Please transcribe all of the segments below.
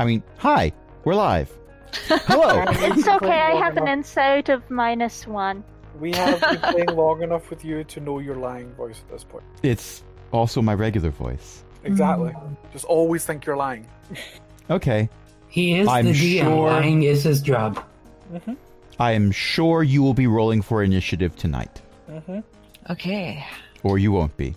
I mean, hi, we're live. Hello. It's okay, I have an insight of -1. We have been playing long enough with you to know your lying voice at this point. It's also my regular voice. Exactly. Just always think you're lying. Okay. He is I'm the DM. sure- Lying is his job. I am sure you will be rolling for initiative tonight. Okay. Or you won't be.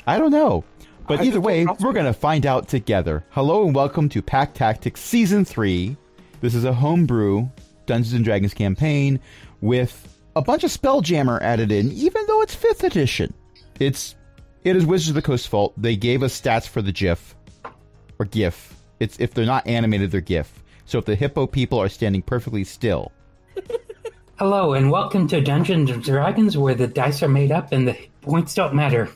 I don't know. But either way, we're going to find out together. Hello and welcome to Pack Tactics Season 3. This is a homebrew Dungeons & Dragons campaign with a bunch of Spelljammer added in, even though it's 5th edition. It is Wizards of the Coast's fault. They gave us stats for the GIF. Or GIF. It's if they're not animated, they're GIF. So if the hippo people are standing perfectly still. Hello, and welcome to Dungeons & Dragons, where the dice are made up and the points don't matter.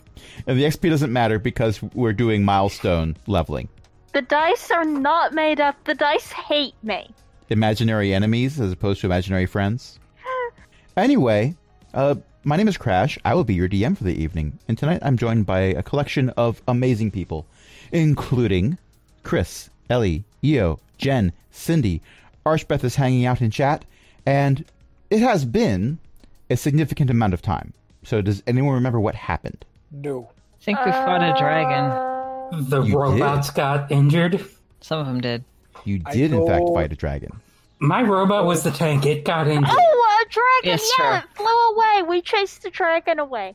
And the XP doesn't matter because we're doing milestone leveling. The dice are not made up. The dice hate me. Imaginary enemies as opposed to imaginary friends. Anyway, my name is Crash. I will be your DM for the evening. And tonight I'm joined by a collection of amazing people, including Chris, Ellie, Io, Jen, Cindy. Archbeth is hanging out in chat, and it has been a significant amount of time. So does anyone remember what happened? No. I think we fought a dragon. The You robots got injured. Some of them did. You did, in fact, fight a dragon. My robot was the tank. It got injured. Oh, a dragon! Yes, yeah, sir. it flew away. We chased the dragon away.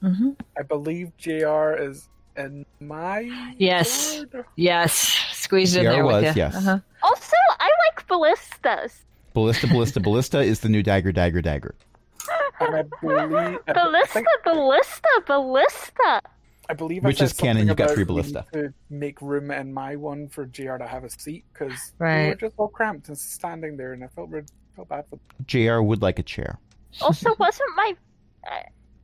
I believe JR is in my Yes. sword? Yes. Squeezed in JR there was, with you. yes. Also, I like ballistas. Ballista is the new dagger. And I believe... Ballista. I believe Which I is said canon, something you got about 3 we ballista. need to make room in my one for JR to have a seat, because we were Right. just all cramped and standing there, and I felt bad for them. JR would like a chair. Also, wasn't my...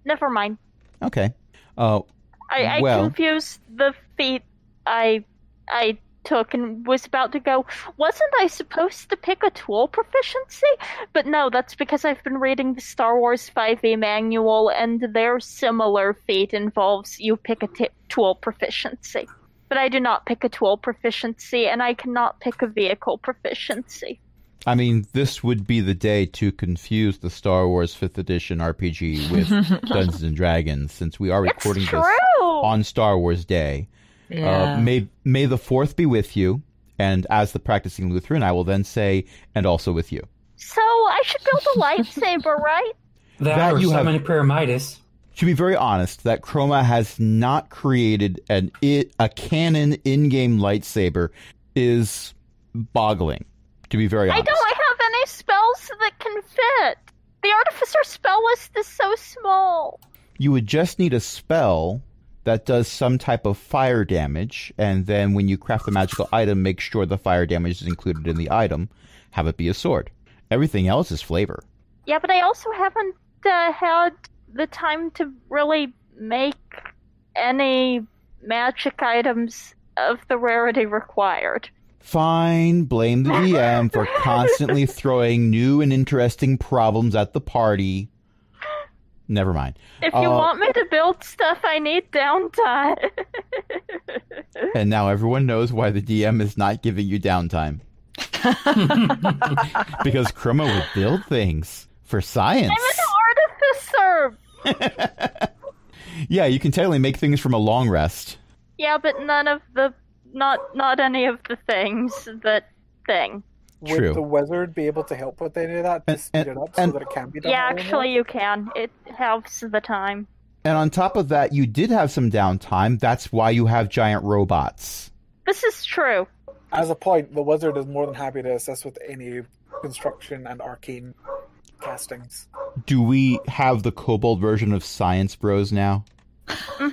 never mind. Okay. I Well- confused the feat I took and was about to go, wasn't I supposed to pick a tool proficiency? But no, that's because I've been reading the Star Wars 5e manual, and their similar feat involves you pick a tool proficiency. But I do not pick a tool proficiency, and I cannot pick a vehicle proficiency. I mean, this would be the day to confuse the Star Wars 5th edition RPG with Dungeons & Dragons, since we are recording It's this true! on Star Wars Day. Yeah. May the 4th be with you, and as the practicing Lutheran, I will then say, and also with you. So I should build a lightsaber, right? That or you have- summon Pyramidas. To be very honest, that Chroma has not created a canon in-game lightsaber is boggling, to be very I honest. don't have any spells that can fit. The Artificer spell list is so small. You would just need a spell that does some type of fire damage, and then when you craft the magical item, make sure the fire damage is included in the item. Have it be a sword. Everything else is flavor. Yeah, but I also haven't had the time to really make any magic items of the rarity required. Fine, blame the DM for constantly throwing new and interesting problems at the party. Never mind. If you want me to build stuff, I need downtime. And now everyone knows why the DM is not giving you downtime. Because Chroma would build things for science. I'm an artificer! Yeah, you can technically make things from a long rest. Yeah, but none of the... Not any of the things that thing. True. Would the wizard be able to help with any of that to speed it up so that it can be done? Yeah, earlier? actually you can. It helps the time. And on top of that, you did have some downtime. That's why you have giant robots. This is true. As a point, the wizard is more than happy to assist with any construction and arcane castings. Do we have the kobold version of Science Bros now? We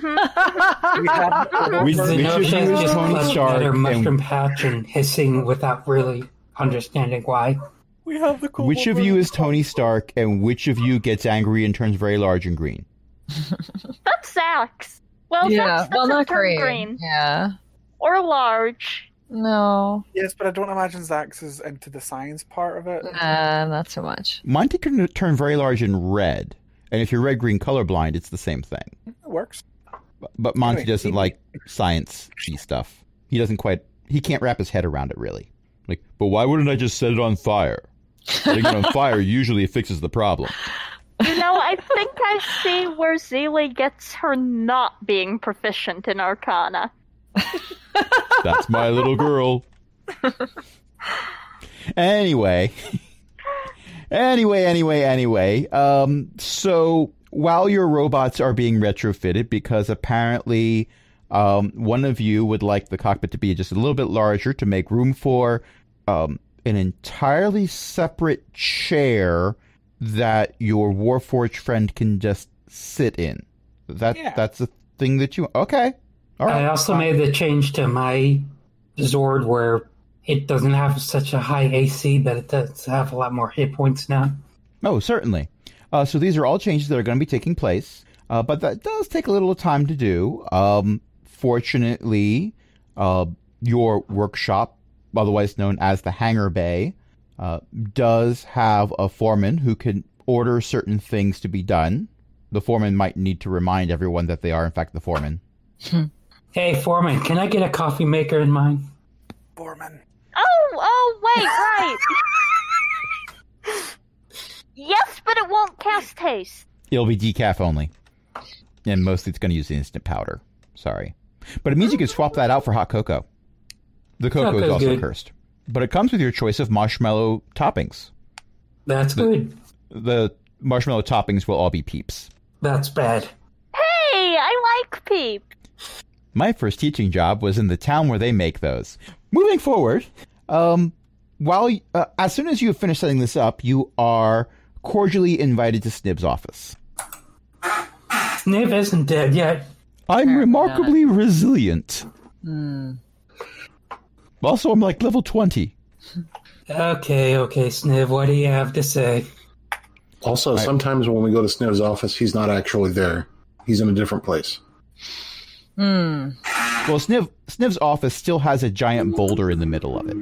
have We- The Which of notion you is is just Tony clutching Stark at her and- mushroom patch and hissing without really understanding why. we have the kobold Which of you version. is Tony Stark, and which of you gets angry and turns very large and green? That's Zax. Well, Yeah. Zax Well, doesn't not turn green. Yeah. Or large. No. Yes, but I don't imagine Zax is into the science part of it. Not so much. Monty can turn very large and red. And if you're red-green colorblind, it's the same thing. It works. But Monty Anyway, doesn't like science-y stuff. He doesn't quite he can't wrap his head around it, really. Like, but why wouldn't I just set it on fire? Setting it on fire usually fixes the problem. I think I see where Zelie gets her not being proficient in Arcana. That's my little girl. Anyway. So while your robots are being retrofitted, because apparently one of you would like the cockpit to be just a little bit larger to make room for an entirely separate chair that your Warforged friend can just sit in. That's a thing that you... Okay. All right. I also made the change to my Zord where it doesn't have such a high AC, but it does have a lot more hit points now. Oh, certainly. So these are all changes that are going to be taking place, but that does take a little time to do. Fortunately, your workshop, otherwise known as the hangar bay, does have a foreman who can order certain things to be done. The foreman might need to remind everyone that they are, in fact, the foreman. Hey, foreman, can I get a coffee maker in mine? Foreman. Oh, wait, right. Yes, but it won't cast haste. It'll be decaf only. And mostly it's going to use instant powder. Sorry. But it means you can swap that out for hot cocoa. The cocoa is also cursed. But it comes with your choice of marshmallow toppings. That's good. The marshmallow toppings will all be Peeps. That's bad. Hey, I like Peep. My first teaching job was in the town where they make those. Moving forward, as soon as you have finished setting this up, you are cordially invited to Sniv's office. Sniv isn't dead yet. I'm remarkably resilient. Also, I'm like level 20. Okay, Sniv, what do you have to say? Also, sometimes when we go to Sniv's office, he's not actually there. He's in a different place. Well, Sniv's office still has a giant boulder in the middle of it.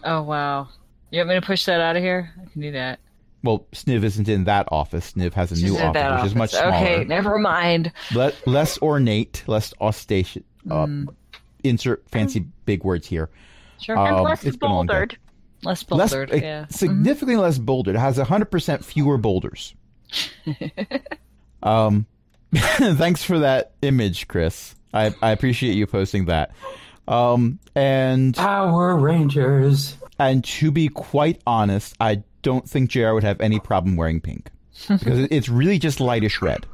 Oh, wow. You want me to push that out of here? I can do that. Well, Sniv isn't in that office. Sniv has a new office, which is much smaller. Okay, never mind. Less ornate, less ostentatious. Insert fancy big words here. Sure. And less bouldered. Less bouldered, yeah. Significantly less bouldered. It has 100% fewer boulders. Thanks for that image, Chris. I appreciate you posting that. And Power Rangers. And to be quite honest, I don't think JR would have any problem wearing pink. Because it's really just lightish red.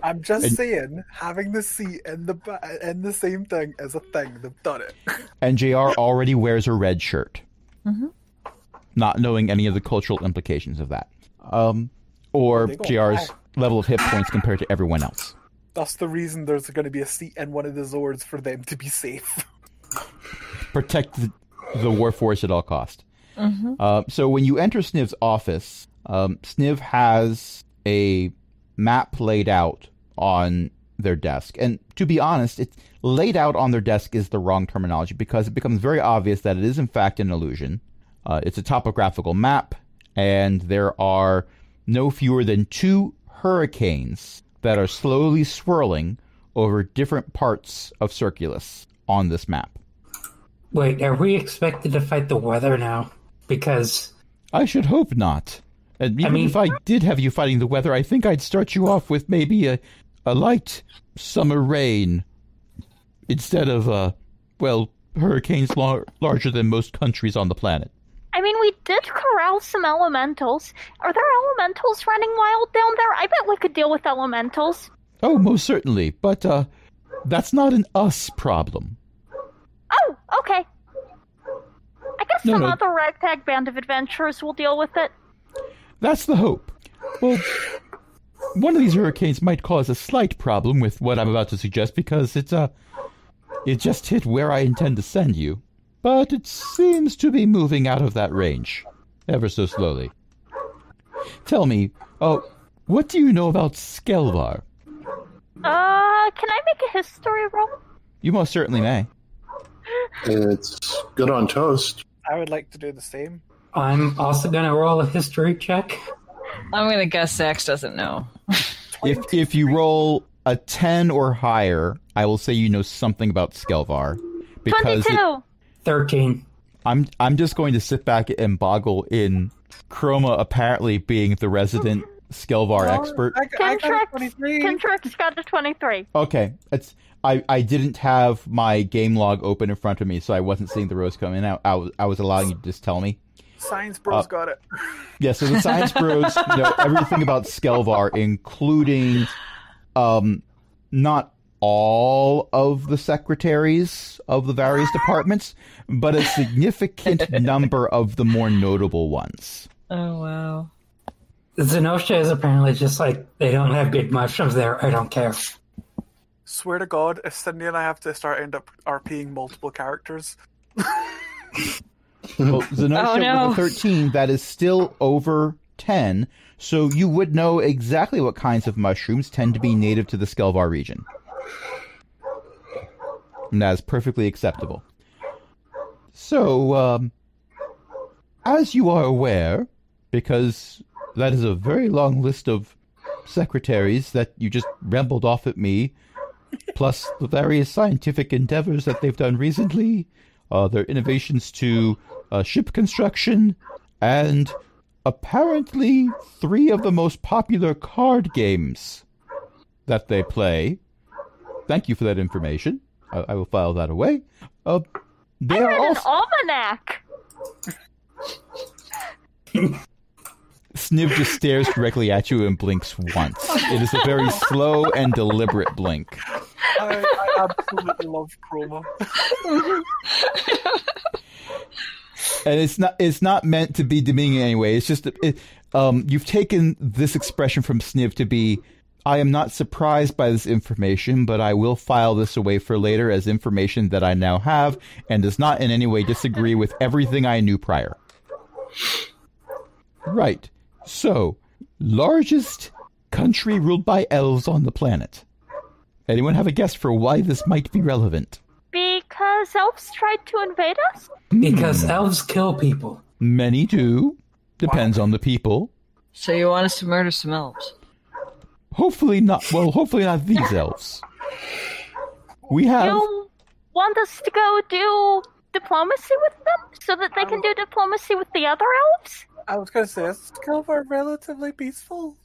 I'm just saying, having the seat and the same thing as a thing, they've done it. And JR already wears a red shirt. Not knowing any of the cultural implications of that. Or JR's level of hit points compared to everyone else. That's the reason there's going to be a seat in one of the Zords for them to be safe. Protect the Warforged at all cost. So when you enter Sniv's office, Sniv has a map laid out on their desk. And to be honest, it's laid out on their desk is the wrong terminology because it becomes very obvious that it is in fact an illusion. It's a topographical map, and there are no fewer than 2 hurricanes that are slowly swirling over different parts of Circulus on this map. Wait, are we expected to fight the weather now? Because... I should hope not. And even if I did have you fighting the weather, I think I'd start you off with maybe a light summer rain instead of, hurricanes larger than most countries on the planet. I mean, we did corral some elementals. Are there elementals running wild down there? I bet we could deal with elementals. Oh, most certainly. But, that's not an us problem. Oh, okay. I guess some other ragtag band of adventurers will deal with it. That's the hope. Well, one of these hurricanes might cause a slight problem with what I'm about to suggest because it just hit where I intend to send you. But it seems to be moving out of that range, ever so slowly. Tell me, what do you know about Skel'Var? Can I make a history roll? You most certainly may. It's good on toast. I would like to do the same. I'm also going to roll a history check. I'm going to guess Sax doesn't know. If you roll a 10 or higher, I will say you know something about Skel'Var. because 22. 13. I'm just going to sit back and boggle in Chroma apparently being the resident Skel'Var expert. I got a 23. Kentrix got a 23. Okay, I didn't have my game log open in front of me, so I wasn't seeing the rows come in. I was allowing you to just tell me. Science bros got it. Yeah, so the Science Bros know everything about Skel'Var, including not all of the secretaries of the various departments, but a significant number of the more notable ones. Oh, wow. Zenosha is apparently just like, they don't have good mushrooms there, I don't care. Swear to God, if Cindy and I have to end up RPing multiple characters. Well, Zenosha no. with a 13, that is still over 10, so you would know exactly what kinds of mushrooms tend to be native to the Skel'Var region. And that is perfectly acceptable. So, as you are aware, because that is a very long list of secretaries that you just rambled off at me, plus the various scientific endeavors that they've done recently, their innovations to ship construction, and apparently 3 of the most popular card games that they play. Thank you for that information. I will file that away. They I are read also... an almanac. Sniv just stares directly at you and blinks once. It is a very slow and deliberate blink. I absolutely love Chroma. And it's not meant to be demeaning in any way. It's just you've taken this expression from Sniv to be, I am not surprised by this information, but I will file this away for later as information that I now have and does not in any way disagree with everything I knew prior. Right. So, largest country ruled by elves on the planet. Anyone have a guess for why this might be relevant? Because elves tried to invade us? Because elves kill people. Many do. Depends on the people. So you want us to murder some elves? Hopefully not. Well, hopefully not these elves. We have... You want us to go do diplomacy with them so that they can do diplomacy with the other elves? I was going to say, is Skel'Var relatively peaceful?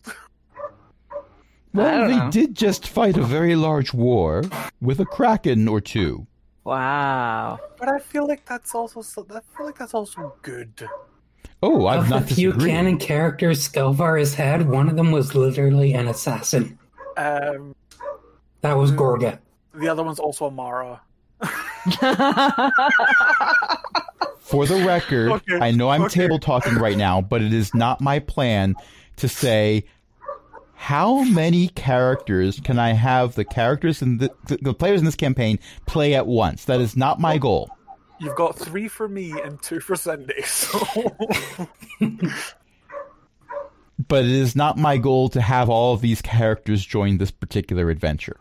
Well, they did just fight a very large war with a kraken or two. Wow. But I feel like that's also good. Oh, I've Of not the few disagreed. canon characters Skel'Var has had, one of them was literally an assassin. That was Gorga. The other one's also Amara. For the record, Okay, I know I'm okay. table talking right now, but it is not my plan to say how many characters can I have the characters in the players in this campaign play at once. That is not my goal. You've got 3 for me and 2 for Cindy, so... But it is not my goal to have all of these characters join this particular adventure.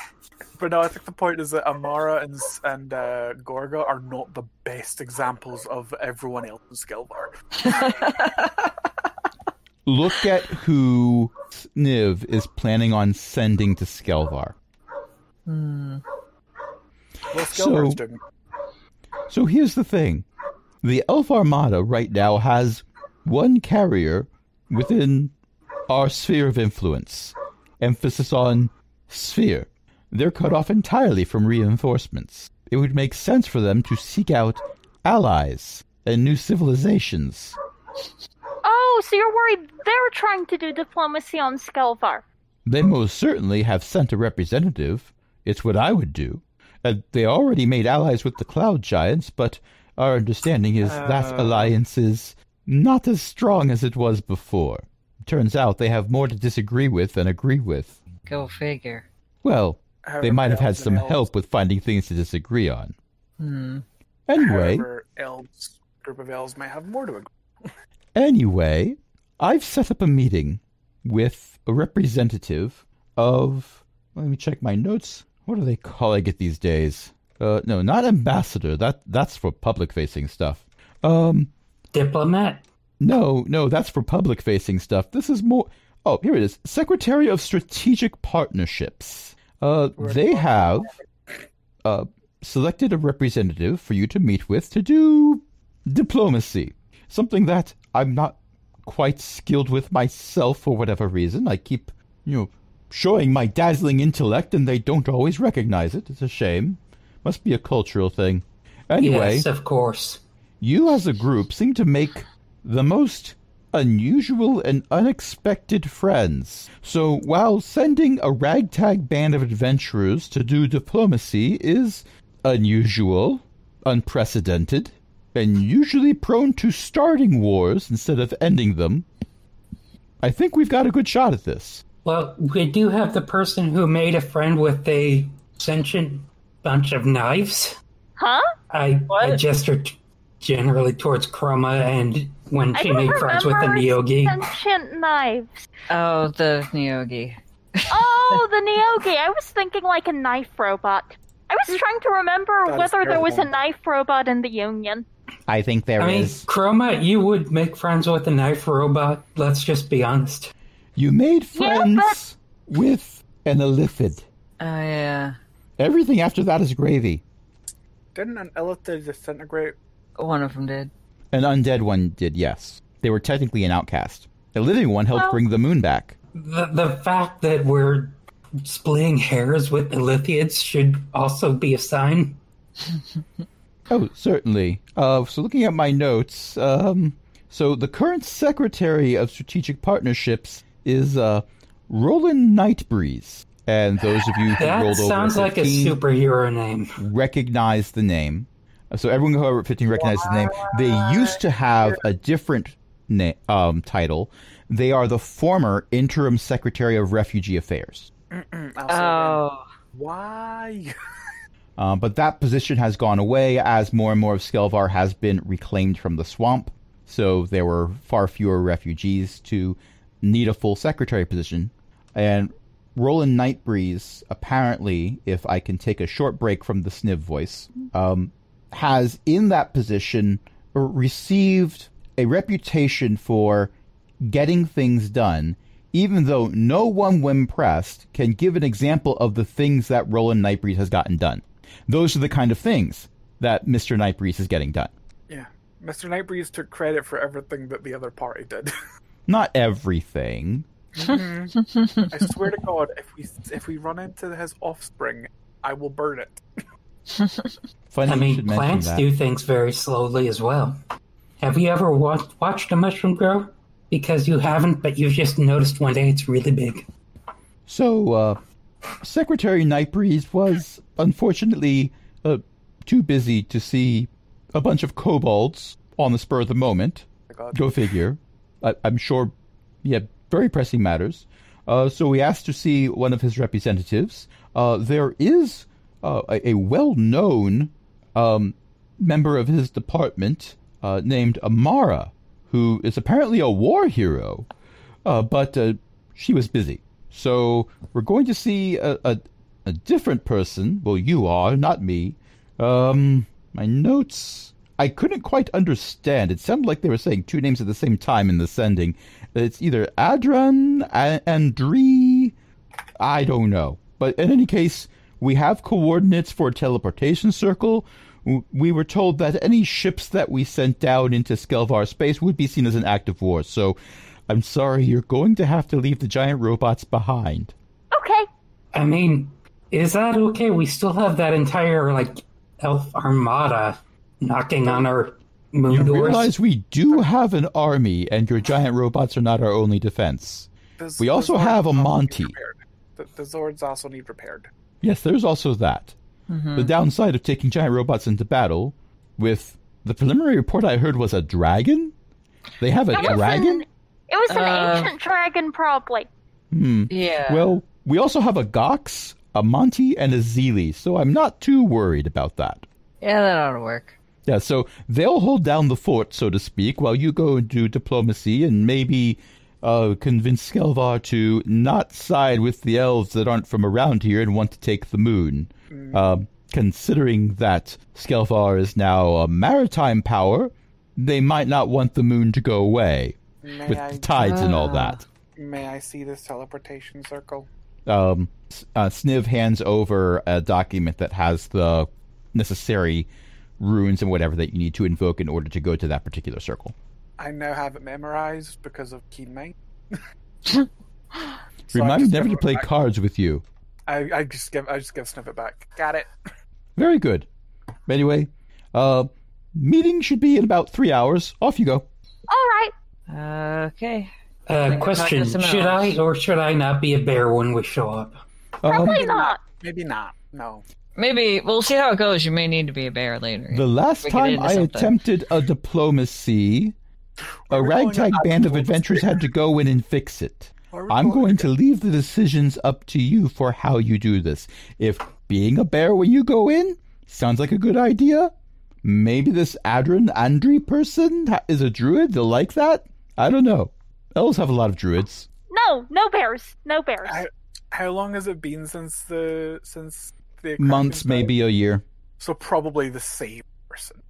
But no, I think the point is that Amara and Gorga are not the best examples of everyone else in Skel'Var. Look at who Sniv is planning on sending to Skel'Var. Well, Skel'Var's doing... So here's the thing. The Elf Armada right now has one carrier within our sphere of influence. Emphasis on sphere. They're cut off entirely from reinforcements. It would make sense for them to seek out allies and new civilizations. Oh, so you're worried they're trying to do diplomacy on Skel'Var? They most certainly have sent a representative. It's what I would do. They already made allies with the Cloud Giants, but our understanding is that alliance is not as strong as it was before. Turns out they have more to disagree with than agree with. Go figure. Well, they might have had some elves. help with finding things to disagree on. Anyway, However, group of elves might have more to agree. Anyway, I've set up a meeting with a representative of... Let me check my notes. What are they calling it these days? No, not ambassador. That's for public-facing stuff. Diplomat? No, that's for public-facing stuff. This is more... Oh, here it is. Secretary of Strategic Partnerships. They have selected a representative for you to meet with to do diplomacy. Something that I'm not quite skilled with myself for whatever reason. I keep, showing my dazzling intellect and they don't always recognize it. It's a shame. Must be a cultural thing. Anyway. Yes, of course. You as a group seem to make the most unusual and unexpected friends. So while sending a ragtag band of adventurers to do diplomacy is unusual, unprecedented, and usually prone to starting wars instead of ending them, I think we've got a good shot at this. Well, we do have the person who made a friend with a sentient bunch of knives. Huh? I gestured generally towards Chroma, and when she made friends with the Neogi. Sentient knives. Oh, the Neogi. Oh, the Neogi. I was thinking like a knife robot. I was trying to remember whether there was a knife robot in the Union. I think there is. Chroma, you would make friends with a knife robot. Let's just be honest. You made friends with an Illithid. Oh, yeah. Everything after that is gravy. Didn't an Illithid disintegrate? One of them did. An undead one did, yes. They were technically an outcast. A living one helped bring the moon back. The fact that we're splitting hairs with Illithids should also be a sign. Oh, certainly. So looking at my notes, so the current Secretary of Strategic Partnerships is Roland Nightbreeze. And those of you who rolled over That sounds like a superhero name. Recognize the name. So everyone who over 15 recognizes the name. They used to have a different title. They are the former Interim Secretary of Refugee Affairs. Oh. Why? But that position has gone away as more and more of Skel'Var has been reclaimed from the swamp. So there were far fewer refugees to need a full secretary position. And Roland Nightbreeze, apparently, if I can take a short break from the Sniv voice, has in that position received a reputation for getting things done, even though no one, when pressed, can give an example of the things that Roland Nightbreeze has gotten done. Those are the kind of things that Mr. Nightbreeze is getting done. Yeah. Mr. Nightbreeze took credit for everything that the other party did. Not everything. Mm-hmm. I swear to God, if we run into his offspring, I will burn it. Funny plants do things very slowly as well. Have you ever watched a mushroom grow? Because you haven't, but you've just noticed one day it's really big. So, Secretary Nightbreeze was unfortunately too busy to see a bunch of kobolds on the spur of the moment. Go figure. I'm sure he had very pressing matters. So we asked to see one of his representatives. There is a well-known member of his department named Amara, who is apparently a war hero, but she was busy. So we're going to see a different person. Well, you are, not me. My notes, I couldn't quite understand. It sounded like they were saying two names at the same time in the sending. It's either Adran, Andri, I don't know. But in any case, we have coordinates for a teleportation circle. We were told that any ships that we sent down into Skel'Var space would be seen as an act of war. So I'm sorry, you're going to have to leave the giant robots behind. Okay. I mean, is that okay? We still have that entire, Elf Armada knocking on our moon doors. You realize we do have an army, and your giant robots are not our only defense. We also have a Monty. The Zords also need repaired. Yes, there's also that. Mm-hmm. The downside of taking giant robots into battle, with the preliminary report I heard was a dragon? They have a dragon? It was an ancient dragon, probably. Yeah. Well, we also have a Gox, a Monty, and a Zeely, so I'm not too worried about that. Yeah, that ought to work. Yeah, so they'll hold down the fort, so to speak, while you go and do diplomacy and maybe convince Skel'Var to not side with the elves that aren't from around here and want to take the moon. Considering that Skel'Var is now a maritime power, they might not want the moon to go away with the tides and all that. May I see this teleportation circle? Sniv hands over a document that has the necessary runes and whatever that you need to invoke in order to go to that particular circle. I now have it memorized because of Keen Mind. Remind me never to play cards with you. I just give Snippet back. Got it. Very good. Anyway, meeting should be in about 3 hours. Off you go. All right. Okay. Question: should I or should I not be a bear when we show up? Probably not. Maybe not. No. Maybe we'll see how it goes. You may need to be a bear later. The last We get time into I something. attempted a diplomacy, a We're going ragtag on band of diplomacy. adventurers had to go in and fix it. Are we I'm going going to leave the decisions up to you for how you do this. If being a bear when you go in sounds like a good idea, maybe this Andri person is a druid. They'll like that. I don't know. Elves have a lot of druids. No bears. No bears. How long has it been since the Months, maybe a year. So probably the same person.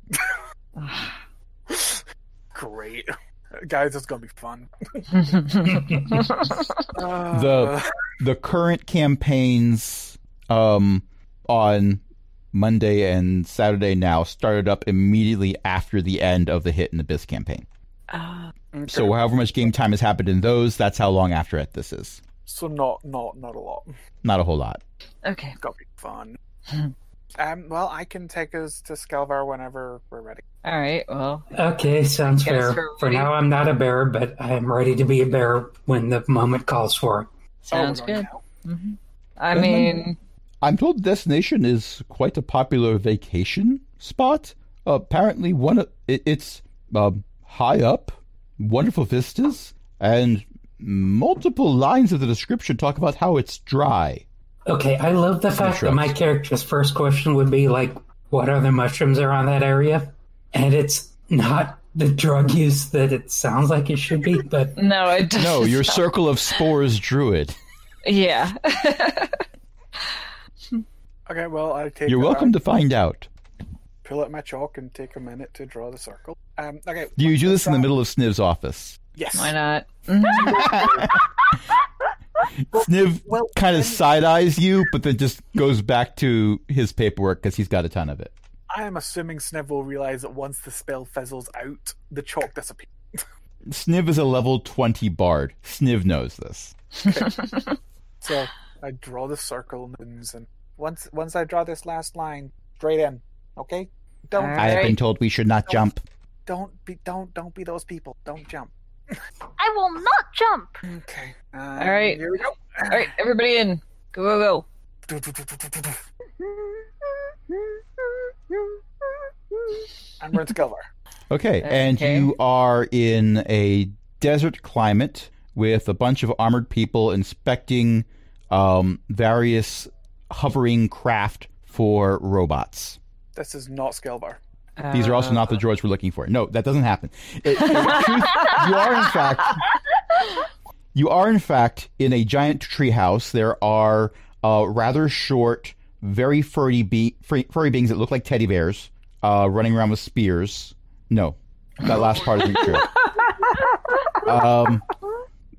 Great. Guys, it's gonna be fun. The current campaigns on Monday and Saturday now started up immediately after the end of the Hit and Abyss campaign. Okay. So however much game time has happened in those, that's how long after it this is. So not a lot. Not a whole lot. Okay. It's gonna be fun. Well, I can take us to Skel'Var whenever we're ready. All right. Well. Okay, sounds Yes, fair. sir. For now, I'm not a bear, but I'm ready to be a bear when the moment calls for it. Sounds we're going good. now. I mean, I'm told the destination is quite a popular vacation spot. Apparently, it's high up, wonderful vistas, and multiple lines of the description talk about how it's dry. Okay, I love the fact that my character's first question would be like, what other mushrooms are on that area? And it's not the drug use that it sounds like it should be, but... no, it doesn't. No, your circle of spores druid. Yeah. Okay, well, I take. You're welcome to find out. Pull out my chalk and take a minute to draw the circle. Okay. Do you do this in the middle of Sniv's office? Yes. Why not? Sniv well, kind of side-eyes you, but then just goes back to his paperwork because he's got a ton of it. I am assuming Sniv will realize that once the spell fizzles out, the chalk disappears. Sniv is a level 20 bard. Sniv knows this. So I draw the circle and once I draw this last line, straight in. Okay? Don't All I have been right. told we should not jump. don't be those people. Don't jump. I will not jump. Okay. All right. Here we go. All right, everybody in. Go, go, go. And we're in Skel'Var. Okay, and Okay. you are in a desert climate with a bunch of armored people inspecting various hovering craft for robots. This is not Skel'Var. These are also not the droids we're looking for. No, that doesn't happen. You are in fact in a giant tree house. There are rather short, very furry beings that look like teddy bears running around with spears. No, that last part isn't true.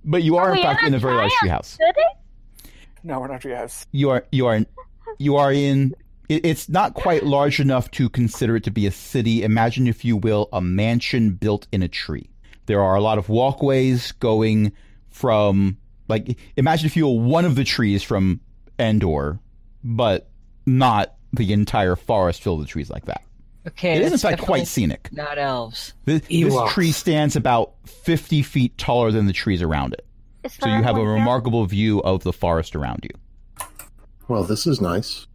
But you are in fact in a very large tree house. City? No, we're not treehouse. You are in. It's not quite large enough to consider it to be a city. Imagine, if you will, a mansion built in a tree. There are a lot of walkways going from, like, imagine if you will, one of the trees from Endor, but not the entire forest filled with trees like that. Okay. It is in that's fact definitely quite scenic. Not elves. This Ewoks. tree stands about 50 feet taller than the trees around it. Is So there you have a anyone here? remarkable view of the forest around you. Well, this is nice.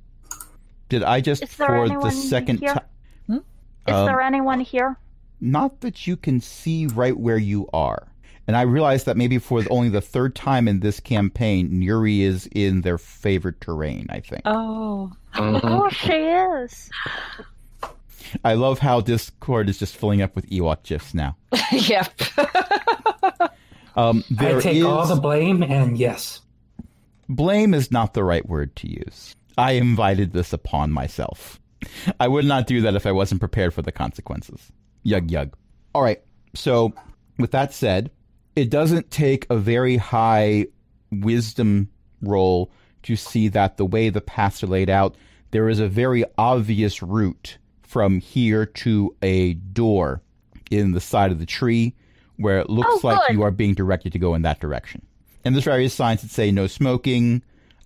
Did I just, Is there for the anyone second here? time... Is there anyone here? Not that you can see right where you are. And I realize that maybe for only the third time in this campaign, Nuri is in their favorite terrain, I think. Oh. Oh, she is. I love how Discord is just filling up with Ewok GIFs now. Yep. There I take is- all the blame, and yes. Blame is not the right word to use. I invited this upon myself. I would not do that if I wasn't prepared for the consequences. Yug yug. All right. So, with that said, it doesn't take a very high wisdom roll to see that the way the paths are laid out, there is a very obvious route from here to a door in the side of the tree where it looks like you are being directed to go in that direction. And there's various signs that say no smoking,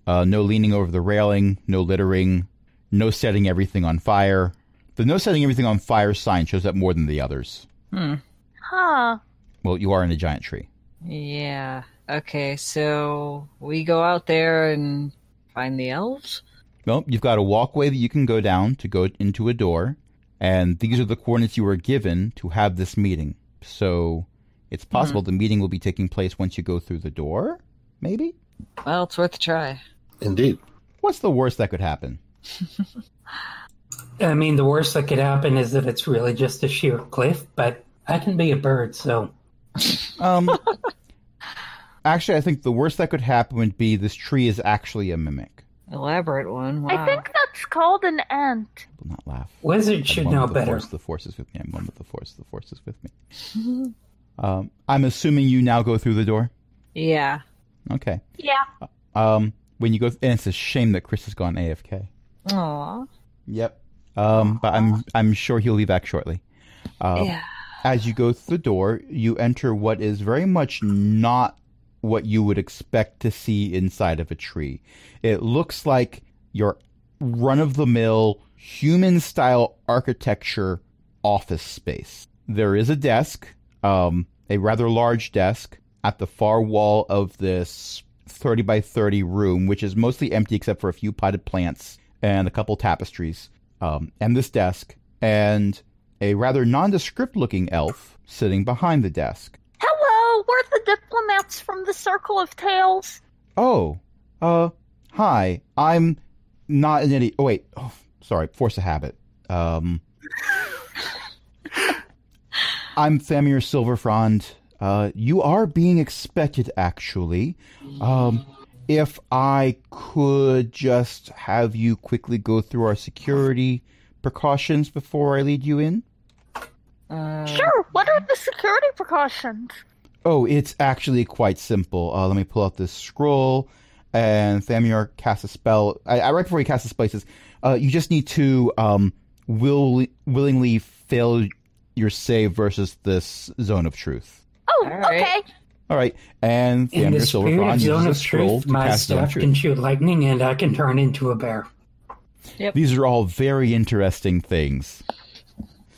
no leaning over the railing, no littering, no setting everything on fire. The no setting everything on fire sign shows up more than the others. Huh. Well, you are in a giant tree. Yeah. Okay, so we go out there and find the elves? Well, you've got a walkway that you can go down to go into a door, and these are the coordinates you were given to have this meeting. So it's possible the meeting will be taking place once you go through the door, maybe? Well, it's worth a try. Indeed. What's the worst that could happen? I mean, the worst that could happen is that it's really just a sheer cliff, but I can be a bird, so... Actually, I think the worst that could happen would be this tree is actually a mimic. Elaborate one. Wow. I think that's called an ant. I will not laugh. Wizards should know better. The force is with me. I'm one with the force. The force is with me. I'm assuming you now go through the door? Yeah. Okay. Yeah. When you go... and it's a shame that Chris has gone AFK. Aww. Yep. But I'm sure he'll be back shortly. Yeah. As you go through the door, you enter what is very much not what you would expect to see inside of a tree. It looks like your run-of-the-mill, human-style architecture office space. There is a desk, a rather large desk, at the far wall of this 30 by 30 room, which is mostly empty except for a few potted plants and a couple tapestries, and this desk, and a rather nondescript-looking elf sitting behind the desk. Hello, we're the diplomats from the Circle of Tales. Oh, hi. I'm not an idiot. Oh, wait. Oh, sorry. Force of habit. I'm Thamir Silverfrond. You are being expected, actually. If I could just have you quickly go through our security precautions before I lead you in? Sure, what are the security precautions? Oh, it's actually quite simple. Let me pull out this scroll, and Thamir casts a spell. Right before he casts the spell, he says, you just need to willingly fail your save versus this Zone of Truth. Oh, right. Okay. All right, and In the Thamir spirit Silverfrond of Zone uses a of scroll Truth, to my cast Zone of staff Truth. can shoot lightning and I can turn into a bear. Yep. These are all very interesting things.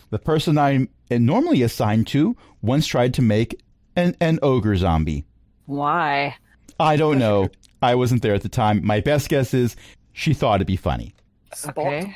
The person I'm normally assigned to once tried to make an ogre zombie. Why? I don't know. I wasn't there at the time. My best guess is she thought it'd be funny. Okay.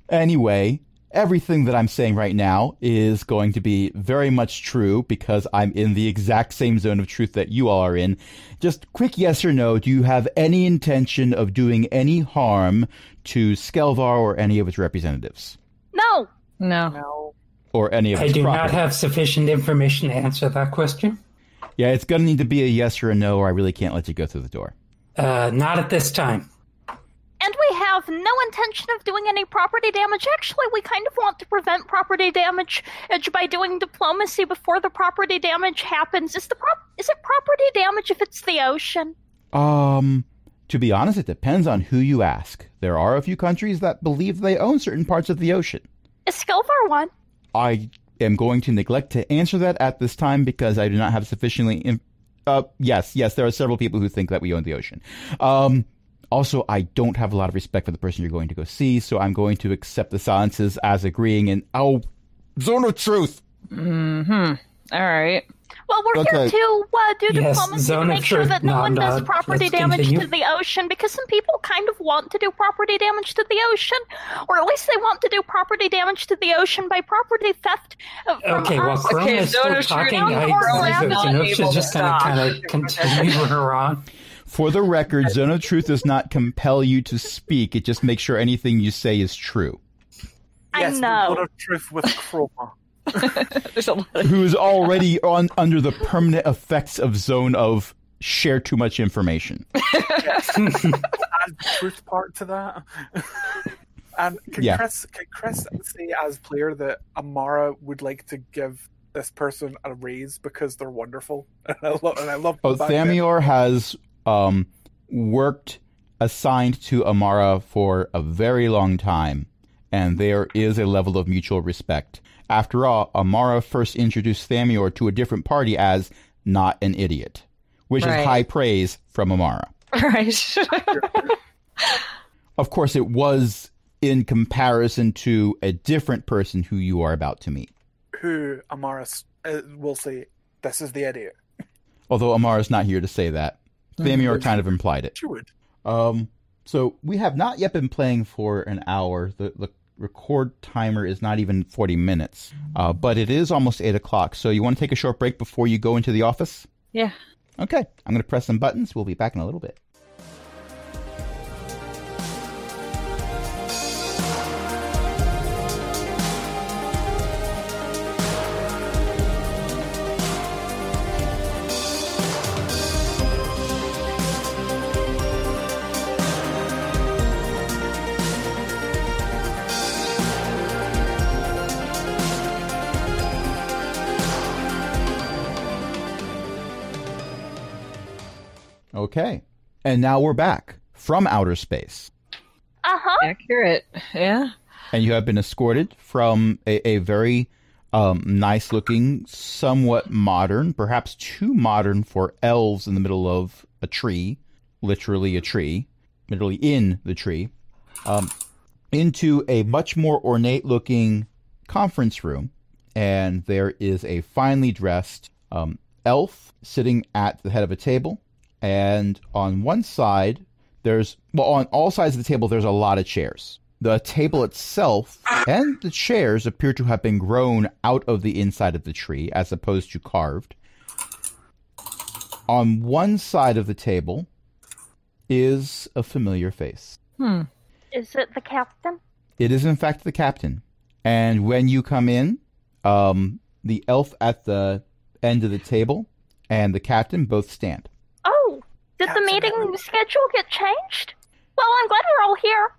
Anyway, everything that I'm saying right now is going to be very much true because I'm in the exact same zone of truth that you all are in. Just quick yes or no, do you have any intention of doing any harm to Skel'Var or any of its representatives? No. No. Or any of I its do property? not have sufficient information to answer that question. Yeah, it's going to need to be a yes or a no, or I really can't let you go through the door. Not at this time. And we have no intention of doing any property damage. Actually, we kind of want to prevent property damage by doing diplomacy before the property damage happens. Is it property damage if it's the ocean? To be honest, it depends on who you ask. There are a few countries that believe they own certain parts of the ocean. Is Skel'Var one? I am going to neglect to answer that at this time because I do not have sufficiently... Yes, there are several people who think that we own the ocean. Also, I don't have a lot of respect for the person you're going to go see, so I'm going to accept the silences as agreeing and... Oh, Zone of Truth! Mm-hmm. All right. Well, we're here to do Yes, diplomacy Zone to of make sure Truth, that no one does non-dog. property Let's damage continue. to the ocean, because some people kind of want to do property damage to the ocean, or at least they want to do property damage to the ocean by property theft from Okay, while us. Chrome Okay, is Zone still of Truth, talking, I'm not Zanooks able is just to going to stop. kind of continue her on. For the record, Zone of Truth does not compel you to speak. It just makes sure anything you say is true. I Yes, know. the Zone of Truth with Chroma. There's a lot of... Who is already under the permanent effects of Zone of share too much information. Yes. Add the truth part to that. And can Chris say as player that Amara would like to give this person a raise because they're wonderful? And I love Oh, the fact Thamir has worked assigned to Amara for a very long time, and there is a level of mutual respect. After all, Amara first introduced Thamior to a different party as not an idiot, which is high praise from Amara. Right. Of course, it was in comparison to a different person who you are about to meet. Who Amara will say, this is the idiot. Although Amara's not here to say that. Thamior kind of implied it. She would. So we have not yet been playing for an hour. The record timer is not even 40 minutes. But it is almost 8 o'clock. So you want to take a short break before you go into the office? Yeah. Okay. I'm going to press some buttons. We'll be back in a little bit. Okay. And now we're back from outer space. Accurate. Yeah. And you have been escorted from a very nice-looking, somewhat modern, perhaps too modern for elves in the middle of a tree, literally in the tree, into a much more ornate-looking conference room. And there is a finely dressed elf sitting at the head of a table. And on one side, on all sides of the table, there's a lot of chairs. The table itself and the chairs appear to have been grown out of the inside of the tree, as opposed to carved. On one side of the table is a familiar face. Is it the captain? It is, in fact, the captain. And when you come in, the elf at the end of the table and the captain both stand. Oh, did the meeting schedule get changed? Well, I'm glad we're all here.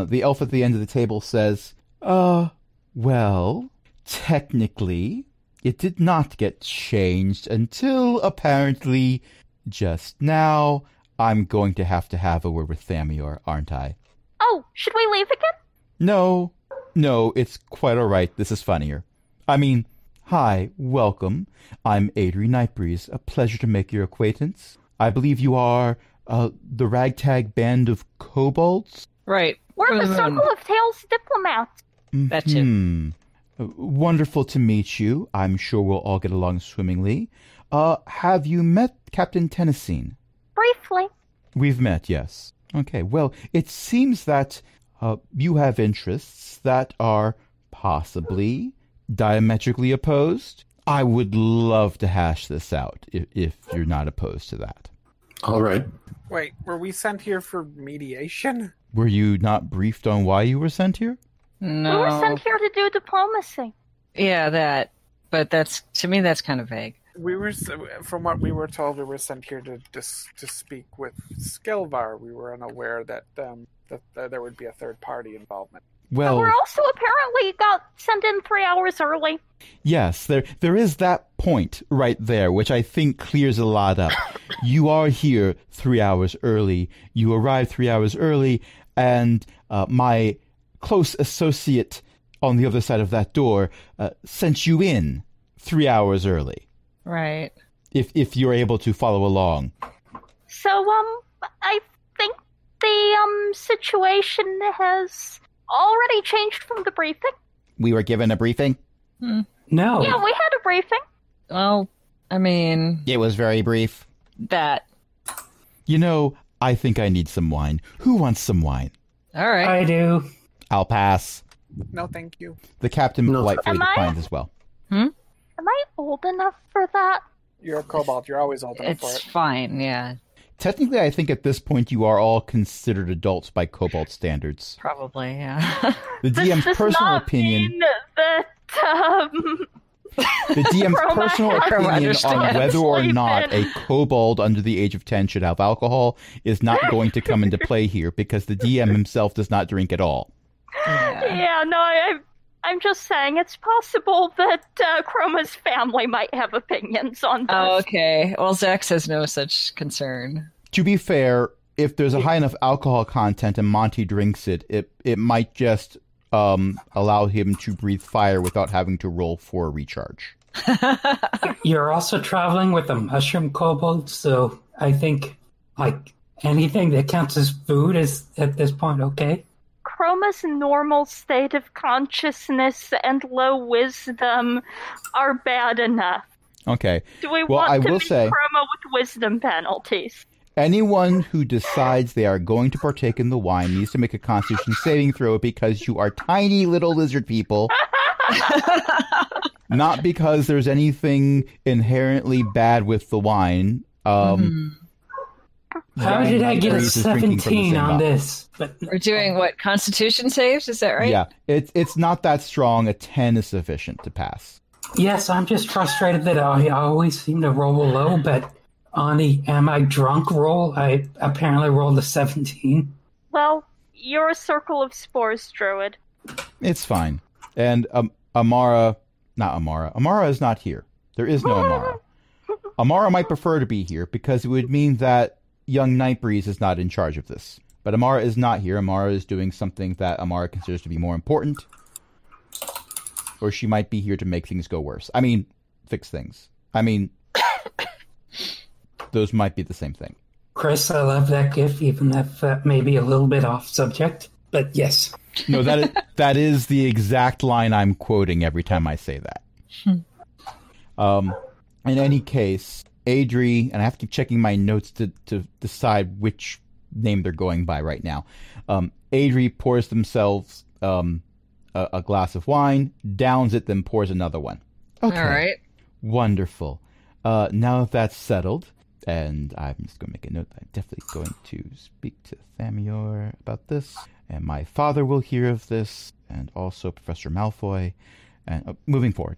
The elf at the end of the table says, well, technically, it did not get changed until apparently just now. I'm going to have a word with Thamior, aren't I? Oh, should we leave again? No, it's quite all right. This is funnier. I mean, hi, welcome. I'm Adri Nightbreeze. A pleasure to make your acquaintance. I believe you are the ragtag band of kobolds? Right. We're the Circle of Tales diplomats. That's it. Wonderful to meet you. I'm sure we'll all get along swimmingly. Have you met Captain Tennessine? Briefly. We've met, yes. Okay, well, it seems that you have interests that are possibly diametrically opposed. I would love to hash this out if you're not opposed to that. All right. Wait, were we sent here for mediation? Were you not briefed on why you were sent here? No. We were sent here to do diplomacy. Yeah, that. But to me, that's kind of vague. We were, from what we were told, we were sent here to speak with Skel'Var. We were unaware that there would be a third party involvement. Well, but we're also apparently got sent in 3 hours early. Yes, there is that point right there, which I think clears a lot up. You are here 3 hours early. You arrived 3 hours early, and my close associate on the other side of that door sent you in 3 hours early. Right. If you're able to follow along. So, I think the situation has already changed from the briefing. We were given a briefing? No. Yeah, we had a briefing. Well, I mean... It was very brief. That. You know, I think I need some wine. Who wants some wine? All right. I do. I'll pass. No, thank you. The captain politely declines as well. Am I old enough for that? You're a kobold. You're always old enough for it. It's fine, yeah. Technically, I think at this point you are all considered adults by kobold standards. Probably, yeah. The DM's personal opinion... Mean that, The DM's personal opinion on whether or not a kobold under the age of 10 should have alcohol is not going to come into play here because the DM himself does not drink at all. Yeah, no, I'm just saying it's possible that Chroma's family might have opinions on this. Oh, okay. Well, Zax has no such concern. To be fair, if there's a high enough alcohol content and Monty drinks it, it might just allow him to breathe fire without having to roll for a recharge. You're also traveling with a mushroom kobold, so I think like anything that counts as food is at this point okay. Chroma's normal state of consciousness and low wisdom are bad enough. Okay. Do we want to meet say, Chroma with wisdom penalties? Anyone who decides they are going to partake in the wine needs to make a Constitution saving throw because you are tiny little lizard people. Not because there's anything inherently bad with the wine. How did I get a 17 on this? But we're doing what? Constitution saves? Is that right? Yeah, it's not that strong. A 10 is sufficient to pass. Yes, I'm just frustrated that I always seem to roll low, but on the am I drunk roll, I apparently rolled a 17. Well, you're a circle of spores, Druid. It's fine. And Amara is not here. There is no Amara. Amara might prefer to be here because it would mean that young Nightbreeze is not in charge of this. But Amara is not here. Amara is doing something that Amara considers to be more important. Or she might be here to make things go worse. I mean, fix things. I mean, those might be the same thing. Chris, I love that gif, even if that may be a little bit off subject. But yes. No, that is the exact line I'm quoting every time I say that. In any case, Adri, and I have to keep checking my notes to decide which name they're going by right now. Adri pours themselves a glass of wine, downs it, then pours another one. Okay. All right. Wonderful. Now that that's settled, and I'm just going to make a note that I'm definitely going to speak to Thamior about this, and my father will hear of this, and also Professor Malfoy, and moving forward.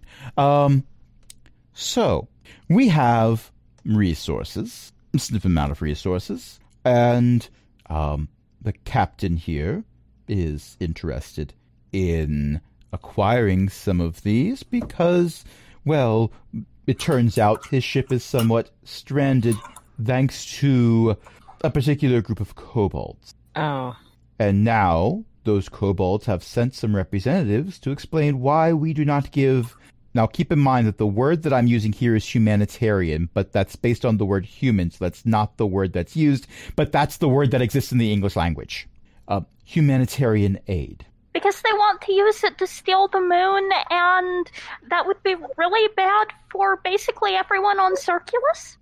So, we have resources, a significant amount of resources, and the captain here is interested in acquiring some of these because, well, it turns out his ship is somewhat stranded thanks to a particular group of kobolds. Oh. And now those kobolds have sent some representatives to explain why we do not give... Now, keep in mind that the word that I'm using here is humanitarian, but that's based on the word human, so that's not the word that's used, but that's the word that exists in the English language. Humanitarian aid. Because they want to use it to steal the moon, and that would be really bad for basically everyone on Circulus?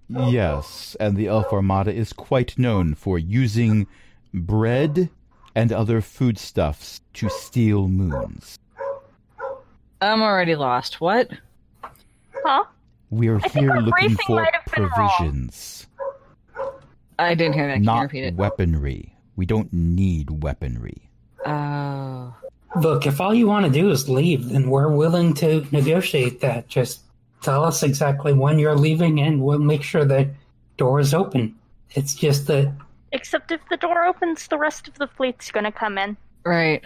Yes, and the Elf Armada is quite known for using bread and other foodstuffs to steal moons. I'm already lost. What? Huh? We're here looking for provisions. I didn't hear that. Can you repeat it? Not weaponry. We don't need weaponry. Oh. Look, if all you want to do is leave, then we're willing to negotiate that. Just tell us exactly when you're leaving and we'll make sure the door is open. It's just that... Except if the door opens, the rest of the fleet's gonna come in. Right.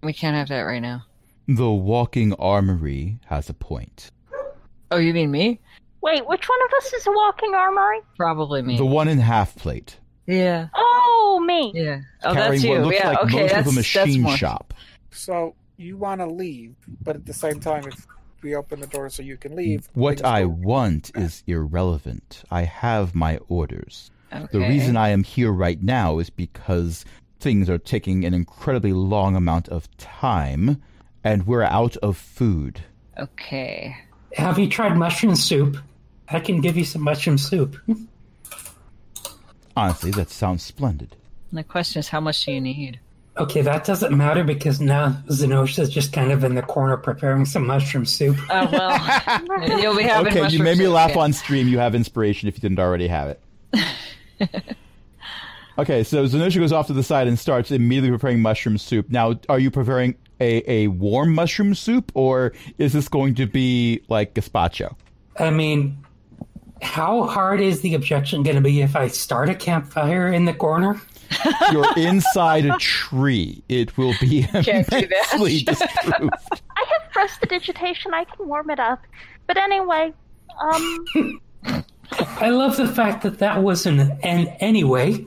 We can't have that right now. The walking armory has a point. Oh, you mean me? Wait, which one of us is a walking armory? Probably me. The one in half plate. Yeah. Oh, me. Yeah. Oh, carrying that's you. what looks yeah. like Okay. most of a machine more... shop. So you want to leave, but at the same time, if we open the door so you can leave... What I want is irrelevant. I have my orders. Okay. The reason I am here right now is because things are taking an incredibly long amount of time, and we're out of food. Okay. Have you tried mushroom soup? I can give you some mushroom soup. Honestly, that sounds splendid. And the question is, how much do you need? Okay, that doesn't matter because now Zenosha's just kind of in the corner preparing some mushroom soup. Oh, well, you'll be having okay, mushroom you made me soup, laugh okay. on stream. You have inspiration if you didn't already have it. Okay, so Zenosha goes off to the side and starts immediately preparing mushroom soup. Now, are you preparing a warm mushroom soup, or is this going to be like gazpacho? I mean, how hard is the objection going to be if I start a campfire in the corner? You're inside a tree. It will be immensely disproved. I have prestidigitation. I can warm it up. But anyway, I love the fact that was an anyway.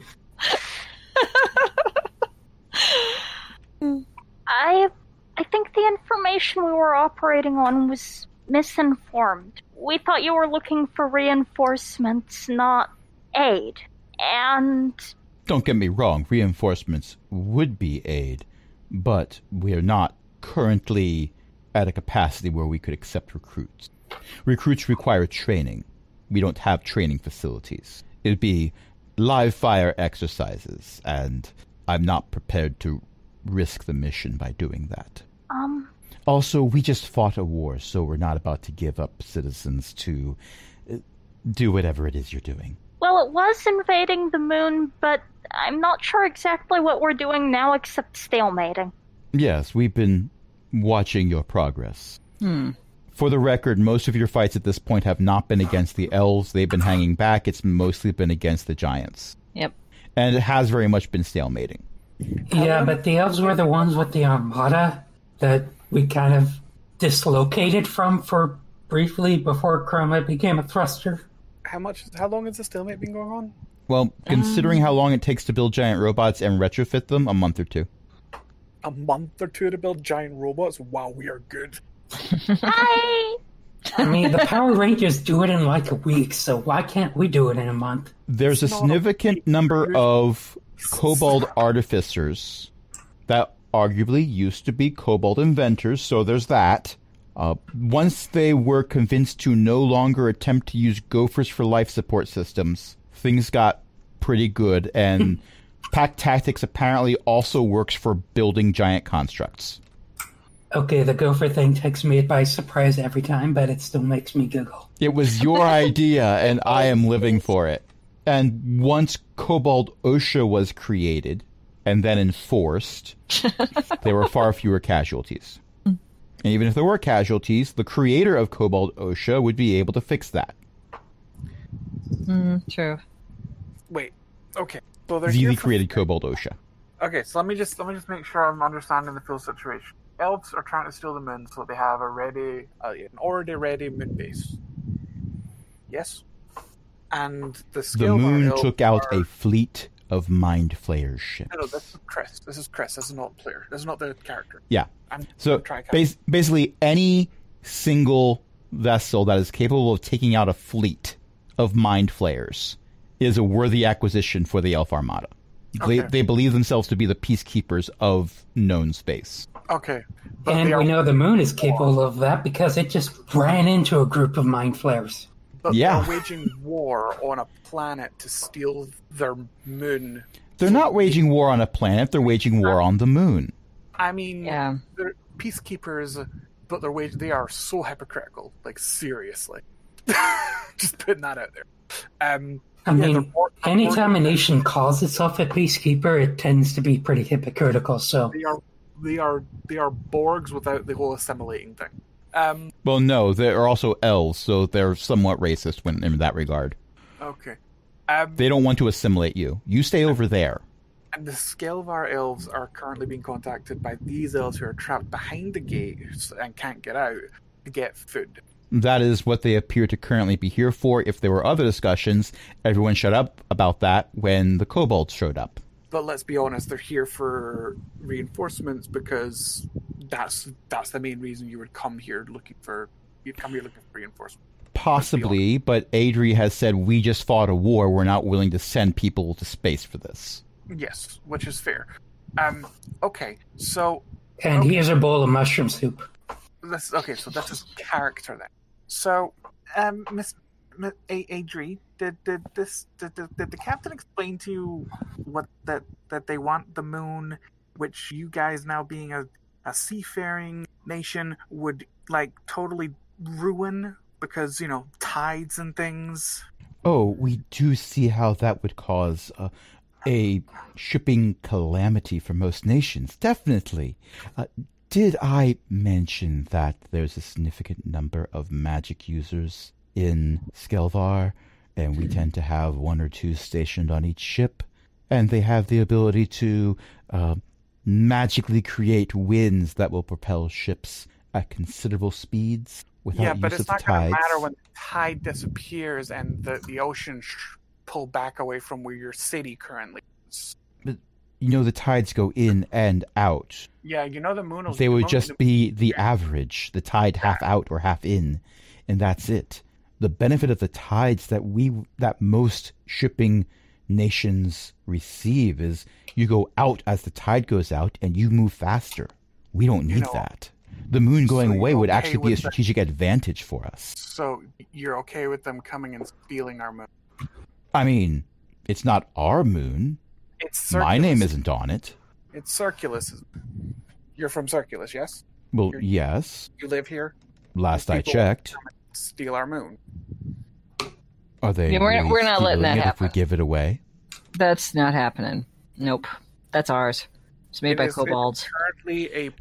I think the information we were operating on was misinformed. We thought you were looking for reinforcements, not aid. And... Don't get me wrong, reinforcements would be aid, but we are not currently at a capacity where we could accept recruits. Recruits require training. We don't have training facilities. It'd be live fire exercises, and I'm not prepared to risk the mission by doing that. Also, we just fought a war, so we're not about to give up citizens to do whatever it is you're doing. Well, it was invading the moon, but I'm not sure exactly what we're doing now except stalemating. Yes, we've been watching your progress. For the record, most of your fights at this point have not been against the elves. They've been hanging back. It's mostly been against the giants. Yep. And it has very much been stalemating. Yeah, but the elves were the ones with the Armada that we kind of dislocated from for briefly before Chroma became a thruster. How long has the stalemate been going on? Well, considering how long it takes to build giant robots and retrofit them, a month or two. A month or two to build giant robots? Wow, we are good. Hi! I mean, the Power Rangers do it in like a week, so why can't we do it in a month? There's a significant number of kobold artificers that arguably used to be kobold inventors, so there's that. Once they were convinced to no longer attempt to use gophers for life support systems, things got pretty good, and Pack Tactics apparently also works for building giant constructs. Okay, the gopher thing takes me by surprise every time, but it still makes me giggle. It was your idea, and I am living for it. And once Kobold OSHA was created and then enforced, there were far fewer casualties. And even if there were casualties, the creator of Kobold OSHA would be able to fix that. True. Wait, okay. So they're Zeely created Kobold OSHA. Okay, so let me just make sure I'm understanding the full situation. Elves are trying to steal the moon, so they have an already ready moon base. Yes, and the moon elves took out a fleet of Mind Flayers ships. No, this is Chris. This is Chris. This is not player. This is not the character. Yeah. So basically, any single vessel that is capable of taking out a fleet of Mind Flayers is a worthy acquisition for the Elf Armada. Okay. They believe themselves to be the peacekeepers of known space. Okay. And we know the moon is capable of that because it just ran into a group of Mind Flayers. But they're waging war on a planet to steal their moon. They're not waging war on a planet, they're waging war on the moon. I mean, they're peacekeepers, but they are so hypocritical. Like, seriously. Just putting that out there. I mean, anytime a nation calls itself a peacekeeper, it tends to be pretty hypocritical, so... They are Borgs without the whole assimilating thing. Well, no, they're also elves, so they're somewhat racist in that regard. Okay. They don't want to assimilate you. You stay over there. And the Skel'Var elves are currently being contacted by these elves who are trapped behind the gates and can't get out to get food. That is what they appear to currently be here for. If there were other discussions, everyone shut up about that when the kobolds showed up. But let's be honest, they're here for reinforcements because that's the main reason you would come here looking for reinforcements. Possibly, but Adri has said we just fought a war. We're not willing to send people to space for this. Yes, which is fair. Okay, so here's a bowl of mushroom soup. So that's his character then. So, Miss Adri, did the captain explain to you what that they want the moon, which you guys now being a seafaring nation would like totally ruin because tides and things? Oh, we do see how that would cause a shipping calamity for most nations. Definitely. Did I mention that there's a significant number of magic users in Skel'Var, and we tend to have one or two stationed on each ship, and they have the ability to magically create winds that will propel ships at considerable speeds without Yeah, but use it's of the not going to tides. matter when the tide disappears and the ocean pull back away from where your city currently is. But, the tides go in and out. Yeah, the moon will... They would just be the average, the tide half out or half in, and that's it. The benefit of the tides that most shipping nations receive is you go out as the tide goes out and you move faster. We don't need that. The moon going away would actually be a strategic advantage for us. So you're okay with them coming and stealing our moon? I mean, it's not our moon. It's Circulus. My name isn't on it. It's Circulus. You're from Circulus, yes? Well, yes. You live here? Last I checked. Steal our moon. Are they? Yeah, we're not letting that happen. If we give it away, that's not happening. Nope, that's ours. It's made by kobolds.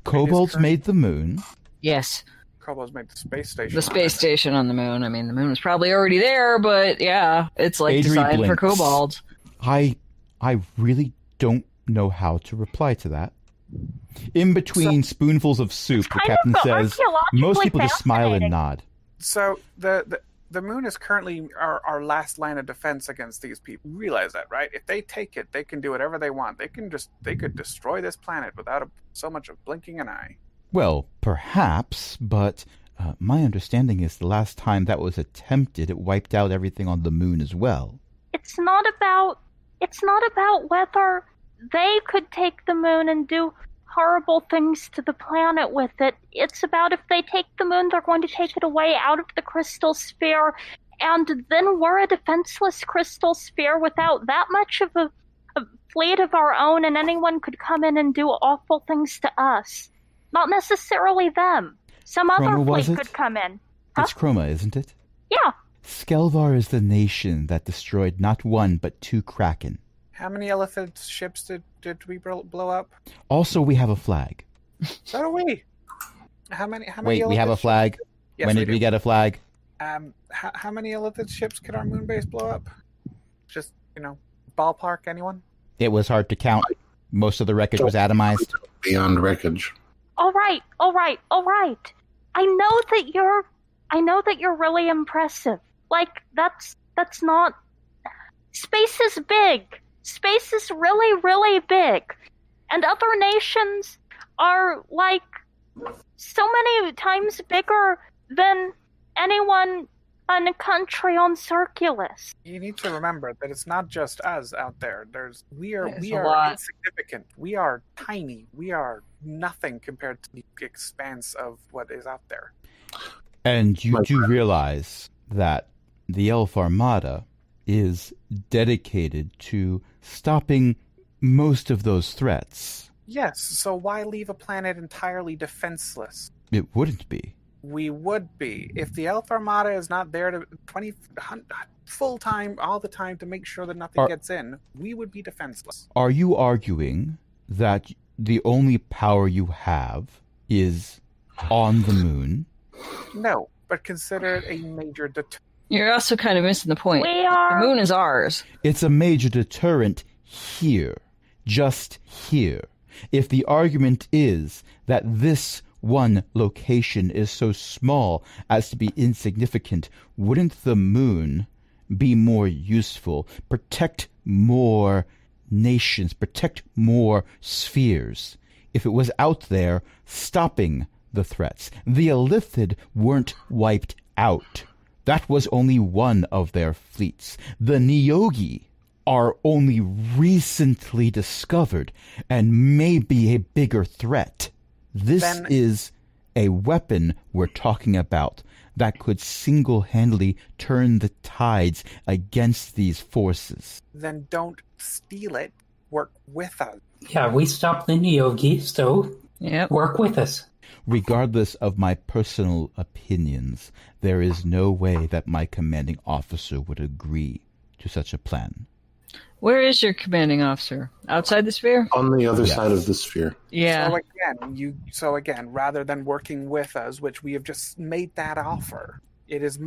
Kobolds made the moon. Yes. Kobolds made the space station. The space station on the moon. I mean, the moon is probably already there, but yeah, it's like designed for kobolds. I really don't know how to reply to that. In between spoonfuls of soup, the captain says, most people just smile and nod. So the moon is currently our last line of defense against these people. You realize that, right? If they take it, they can do whatever they want. They could destroy this planet without so much of blinking an eye. Well, perhaps, but my understanding is the last time that was attempted, it wiped out everything on the moon as well. It's not about whether they could take the moon and do horrible things to the planet with it. It's about if they take the moon, they're going to take it away out of the crystal sphere, and then we're a defenseless crystal sphere without that much of a fleet of our own, and anyone could come in and do awful things to us. Not necessarily them. Some other fleet could come in. Huh? It's Chroma, isn't it? Yeah. Skel'Var is the nation that destroyed not one but 2 Kraken. How many Illithid ships did we blow up? Also, we have a flag. So do we. How many? Wait, we have a flag? Yes, when did we get a flag? How many Illithid ships could our moon base blow up? Just, ballpark, anyone? It was hard to count. Most of the wreckage was atomized. Beyond wreckage. All right. I know that you're really impressive. Like, that's not... Space is big. Space is really, really big. And other nations are, like, so many times bigger than anyone in a country on Circulus. You need to remember that it's not just us out there. We are insignificant. We are tiny. We are nothing compared to the expanse of what is out there. And you do realize that the Elf Armada is dedicated to stopping most of those threats. Yes, so why leave a planet entirely defenseless? It wouldn't be. We would be. If the Elf Armada is not there to full time, all the time, to make sure that nothing gets in, we would be defenseless. Are you arguing that the only power you have is on the moon? No, but consider it a major deterrent. You're also kind of missing the point. The moon is ours. It's a major deterrent here. Just here. If the argument is that this one location is so small as to be insignificant, wouldn't the moon be more useful? Protect more nations, protect more spheres. If it was out there stopping the threats. The Illithid weren't wiped out. That was only one of their fleets. The Neogi are only recently discovered and may be a bigger threat. This is a weapon we're talking about that could single-handedly turn the tides against these forces. Then don't steal it. Work with us. Yeah, we stopped the Neogi, so work with us. Regardless of my personal opinions, there is no way that my commanding officer would agree to such a plan. Where is your commanding officer? Outside the sphere? On the other side of the sphere. Yeah. So again, rather than working with us, which we have just made that offer, it is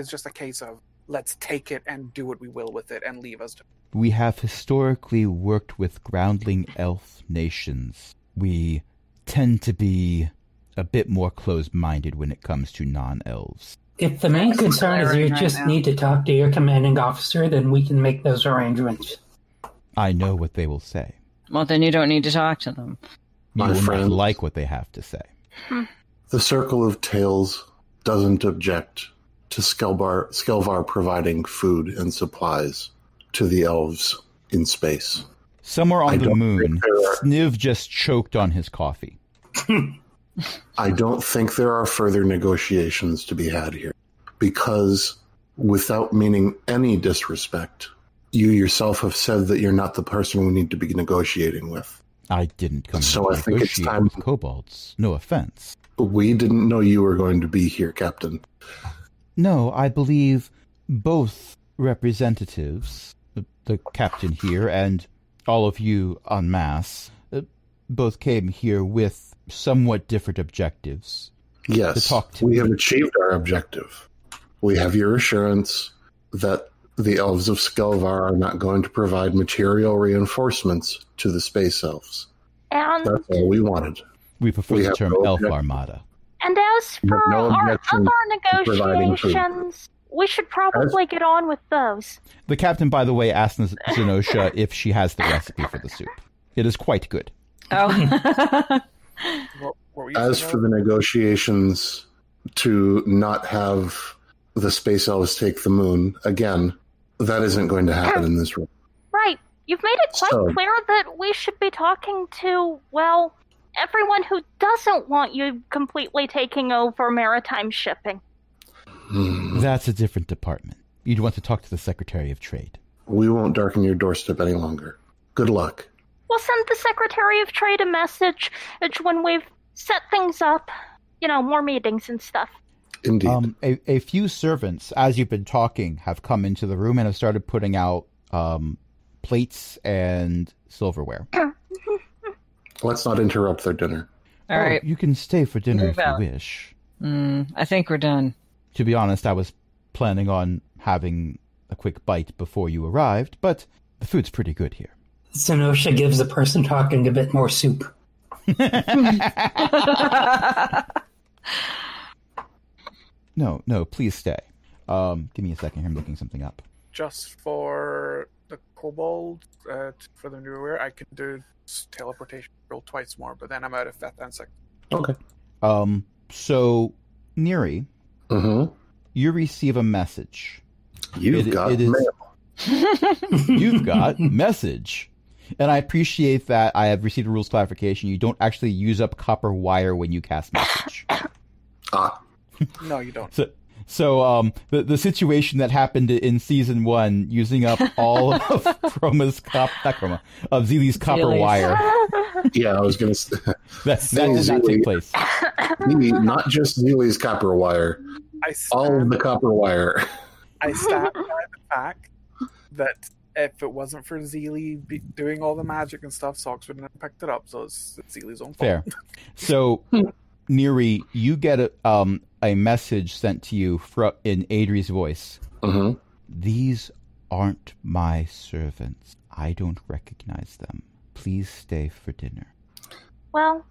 just a case of let's take it and do what we will with it and leave us. We have historically worked with groundling elf nations. We tend to be a bit more closed-minded when it comes to non-elves. If the main concern is you just need to talk to your commanding officer, then we can make those arrangements. I know what they will say. Well, then you don't need to talk to them. You will not like what they have to say. The Circle of Tales doesn't object to Skel'Var providing food and supplies to the elves in space. Somewhere on the moon, Sniv just choked on his coffee. I don't think there are further negotiations to be had here, because without meaning any disrespect, you yourself have said that you're not the person we need to be negotiating with. I didn't come so to I think it's time with kobolds. No offense. We didn't know you were going to be here, Captain. No, I believe both representatives, the captain here and all of you en masse, both came here with somewhat different objectives. Yes, to talk to we have achieved our objective. We have your assurance that the elves of Skel'Var are not going to provide material reinforcements to the space elves. And that's all we wanted. We prefer the term Elf Armada. And as for our other negotiations, we should probably get on with those. The captain, by the way, asked Zenosha if she has the recipe for the soup. It is quite good. Oh. As for the negotiations to not have the space elves take the moon, again, that isn't going to happen in this room. Right. You've made it quite clear that we should be talking to, well, everyone who doesn't want you completely taking over maritime shipping. That's a different department. You'd want to talk to the Secretary of Trade. We won't darken your doorstep any longer. Good luck. We'll send the Secretary of Trade a message when we've set things up. More meetings and stuff. Indeed. A few servants, as you've been talking, have come into the room and have started putting out plates and silverware. Let's not interrupt their dinner. All right. You can stay for dinner if you wish. I think we're done. To be honest, I was planning on having a quick bite before you arrived, but the food's pretty good here. Zenosha gives the person talking a bit more soup. No, please stay. Give me a second here. I'm looking something up. Just for the kobold, for them to be aware, I can do teleportation roll twice more, but then I'm out of fifth and sixth. Okay. So, Neri, you receive a message. You've got mail. You've got message. And I appreciate that I have received a rules clarification. You don't actually use up copper wire when you cast message. No, you don't. So the situation that happened in season 1, using up all of Zeely's copper wire. Yeah, I was going to say that did not take place. Not just Zeely's copper wire. All of the copper wire. I stand by the fact that if it wasn't for Zeely doing all the magic and stuff, Sox wouldn't have picked it up. So it's Zeely's own fault. Fair. So, Neri, you get a message sent to you in Adri's voice. These aren't my servants. I don't recognize them. Please stay for dinner. Well,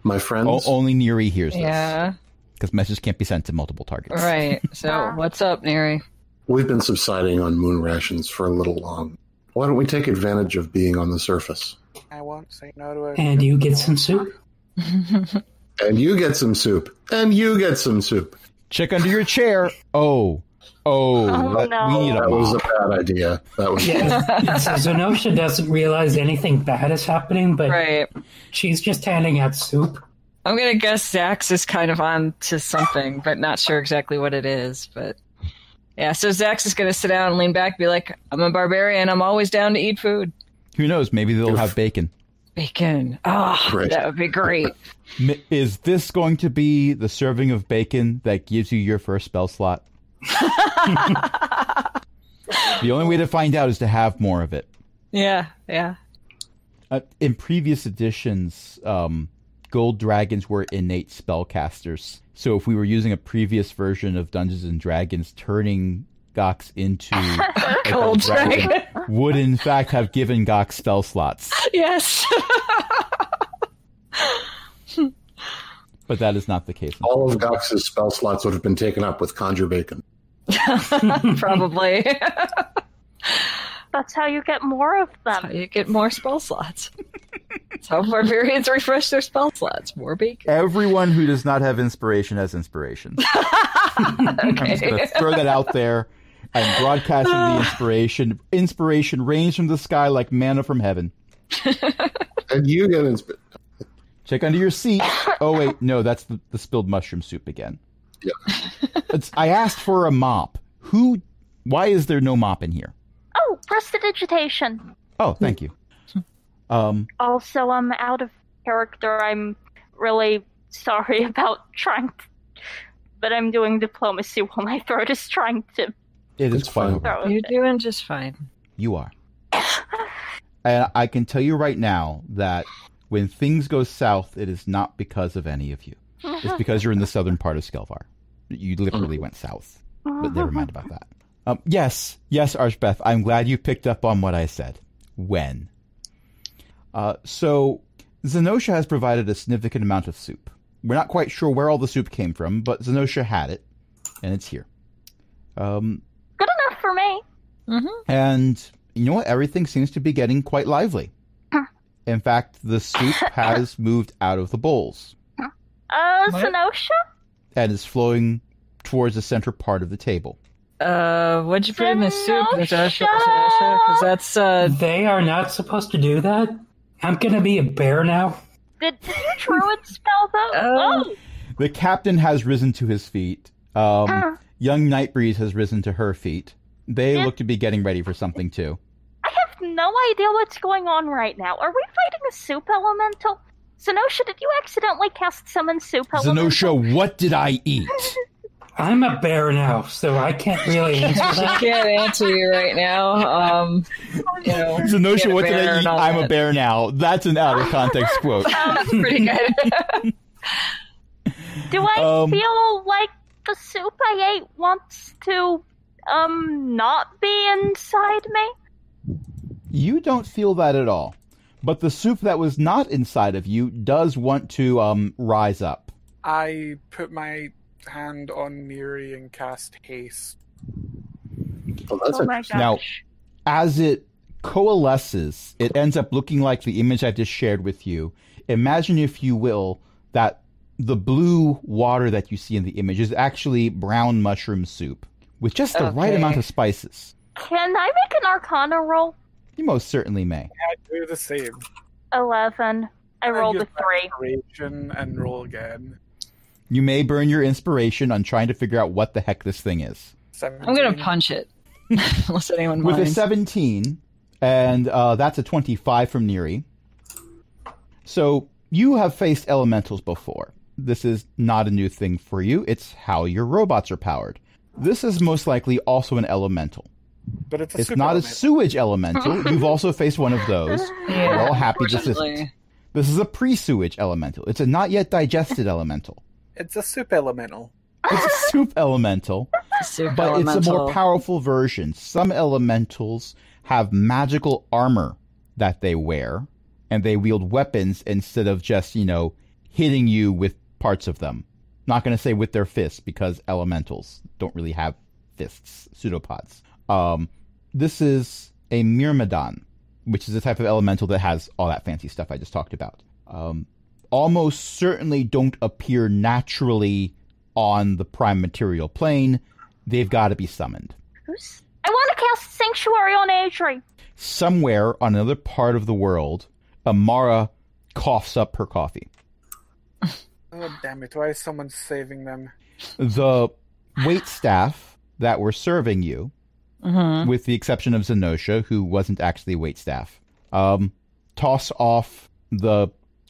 my friends. Only Neri hears this. Yeah. Because messages can't be sent to multiple targets. Right. So, what's up, Neri? We've been subsiding on moon rations for a little long. Why don't we take advantage of being on the surface? I won't say no to it. And you get some soup. And you get some soup. And you get some soup. Check under your chair. Oh, no. We need that was a bad idea. That was So Zenosha doesn't realize anything bad is happening, but she's just handing out soup. I'm going to guess Zax is kind of on to something, but not sure exactly what it is. But yeah, so Zax is going to sit down and lean back and be like, I'm a barbarian. I'm always down to eat food. Who knows? Maybe they'll have bacon. Bacon. Oh, right. That would be great. Is this going to be the serving of bacon that gives you your first spell slot? The only way to find out is to have more of it. Yeah. In previous editions, gold dragons were innate spellcasters. So if we were using a previous version of Dungeons and Dragons, turning Gox into gold dragon would in fact have given Gox spell slots. Yes. But that is not the case. All of Gox's spell slots would have been taken up with Conjure Bacon. Probably. That's how you get more of them. That's how you get more spell slots. That's how barbarians refresh their spell slots. More bacon. Everyone who does not have inspiration has inspiration. I'm just going to throw that out there. I'm broadcasting the inspiration. Inspiration rains from the sky like manna from heaven. And you get inspiration. Check under your seat. Oh, wait. No, that's the spilled mushroom soup again. Yeah. I asked for a mop. Why is there no mop in here? Oh, prestidigitation. Oh, thank you. Also, I'm out of character. I'm really sorry about trying to... But I'm doing diplomacy while my throat is trying to... It is fine. You're doing just fine. You are. And I can tell you right now that when things go south, it is not because of any of you. It's because you're in the southern part of Skel'Var. You literally went south. But never mind about that. Yes, Archbeth, I'm glad you picked up on what I said. When? So, Zenosha has provided a significant amount of soup. We're not quite sure where all the soup came from, but Zenosha had it, and it's here. Good enough for me. Mm-hmm. And you know what? Everything seems to be getting quite lively. In fact, the soup has moved out of the bowls. Zenosha? And is flowing towards the center part of the table. What'd you put in the soup? Because that's, They are not supposed to do that? I'm gonna be a bear now? Did you druid spell that? The captain has risen to his feet. Young Nightbreeze has risen to her feet. They look to be getting ready for something, too. I have no idea what's going on right now. Are we fighting a soup elemental? Zenosha, did you accidentally cast summon soup elemental? Zenosha, what did I eat? I'm a bear now, so I can't really answer that. I can't answer you right now. Zenosha, what did I eat? I'm a bear now. That's an out of context quote. That's pretty good. Do I feel like the soup I ate wants to, not be inside me? You don't feel that at all. But the soup that was not inside of you does want to, rise up. I put my hand on Neri and cast haste. Oh my gosh. Now, as it coalesces, it ends up looking like the image I just shared with you. Imagine, if you will, that the blue water that you see in the image is actually brown mushroom soup with just the right amount of spices. Can I make an Arcana roll? You most certainly may. I do the same. 11. I rolled a 3. And roll again. You may burn your inspiration on trying to figure out what the heck this thing is. 17. I'm going to punch it. Unless anyone With minds. a 17, and that's a 25 from Neri. So you have faced elementals before. This is not a new thing for you. It's how your robots are powered. This is most likely also an elemental. But it's not a sewage elemental. You've also faced one of those. Yeah, we're all happy this isn't. This is a pre-sewage elemental. It's a not yet digested elemental. It's a soup elemental. It's a soup elemental, it's a more powerful version. Some elementals have magical armor that they wear, and they wield weapons instead of just, hitting you with parts of them. Not going to say with their fists, because elementals don't really have fists, pseudopods. This is a Myrmidon, which is a type of elemental that has all that fancy stuff I just talked about. Almost certainly don't appear naturally on the prime material plane. They've got to be summoned. I want to cast Sanctuary on Adri. Somewhere on another part of the world, Amara coughs up her coffee. Oh, damn it. Why is someone saving them? The waitstaff that were serving you, with the exception of Zenosha, who wasn't actually waitstaff, toss off the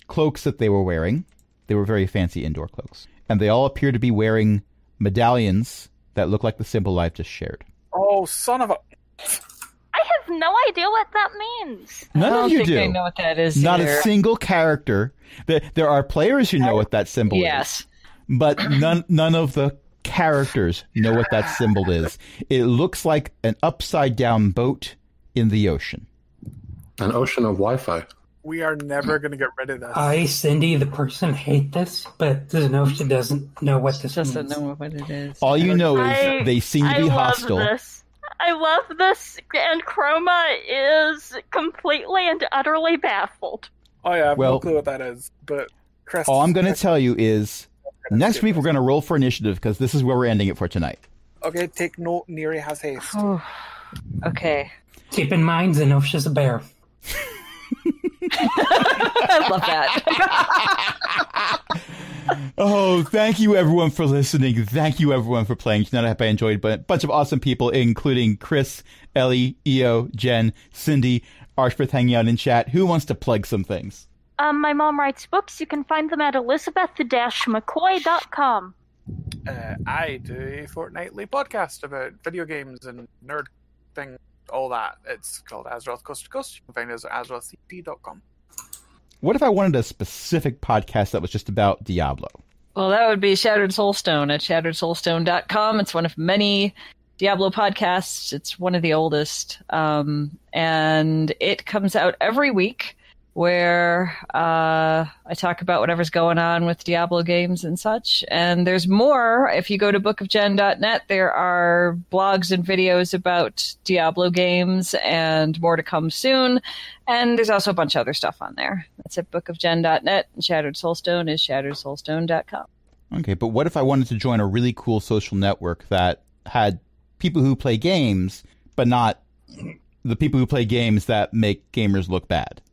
cloaks that they were wearing. They were very fancy indoor cloaks. And they all appear to be wearing medallions that look like the symbol I've just shared. Oh, son of a... I have no idea what that means. None of you do. I know what that is. Not either. a single character. There are players who know what that symbol is. But none of the characters know what that symbol is. It looks like an upside-down boat in the ocean. An ocean of Wi-Fi. We are never going to get rid of this. I, Cindy, the person, hate this, but she doesn't know what this means. Doesn't know what it is. All you know is they seem to be hostile. I love this, and Chroma is completely and utterly baffled. Oh yeah, I have no clue what that is. But Chris, all I'm going to tell you is next week we're going to roll for initiative because this is where we're ending it for tonight. Okay, take note. Neri has haste. Okay. Keep in mind, Zenosha's a bear. I love that. Oh, thank you everyone for listening. Thank you everyone for playing tonight. I hope I enjoyed, but a bunch of awesome people, including Chris, Ellie, Eo, Jen, Cindy, Archbeth hanging out in chat. Who wants to plug some things? My mom writes books. You can find them at elizabeth-mccoy.com. I do a fortnightly podcast about video games and nerd things, all that. It's called Azeroth Coast to Coast. You can find us at azerothcp.com. What if I wanted a specific podcast that was just about Diablo? Well, that would be Shattered Soulstone at shatteredsoulstone.com. It's one of many Diablo podcasts. It's one of the oldest. And it comes out every week where I talk about whatever's going on with Diablo games and such. And there's more. If you go to bookofgen.net, there are blogs and videos about Diablo games and more to come soon. And there's also a bunch of other stuff on there. That's at bookofgen.net, and Shattered Soulstone is shatteredsoulstone.com. Okay, but what if I wanted to join a really cool social network that had people who play games, but not the people who play games that make gamers look bad?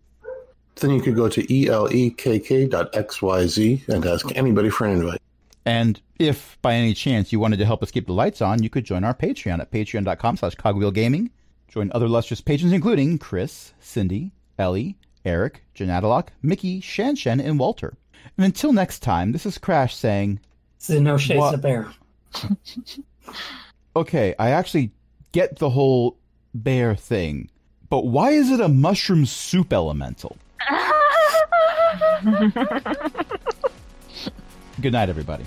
Then you could go to elekk.xyz and ask anybody for an invite. And if by any chance you wanted to help us keep the lights on, you could join our Patreon at patreon.com/cogwheelgaming. Join other illustrious patrons, including Chris, Cindy, Ellie, Eric, Janadalok, Mickey, Shanshan, and Walter. And until next time, this is Crash saying... Zenosha's a bear. Okay, I actually get the whole bear thing, but why is it a mushroom soup elemental? Good night, everybody.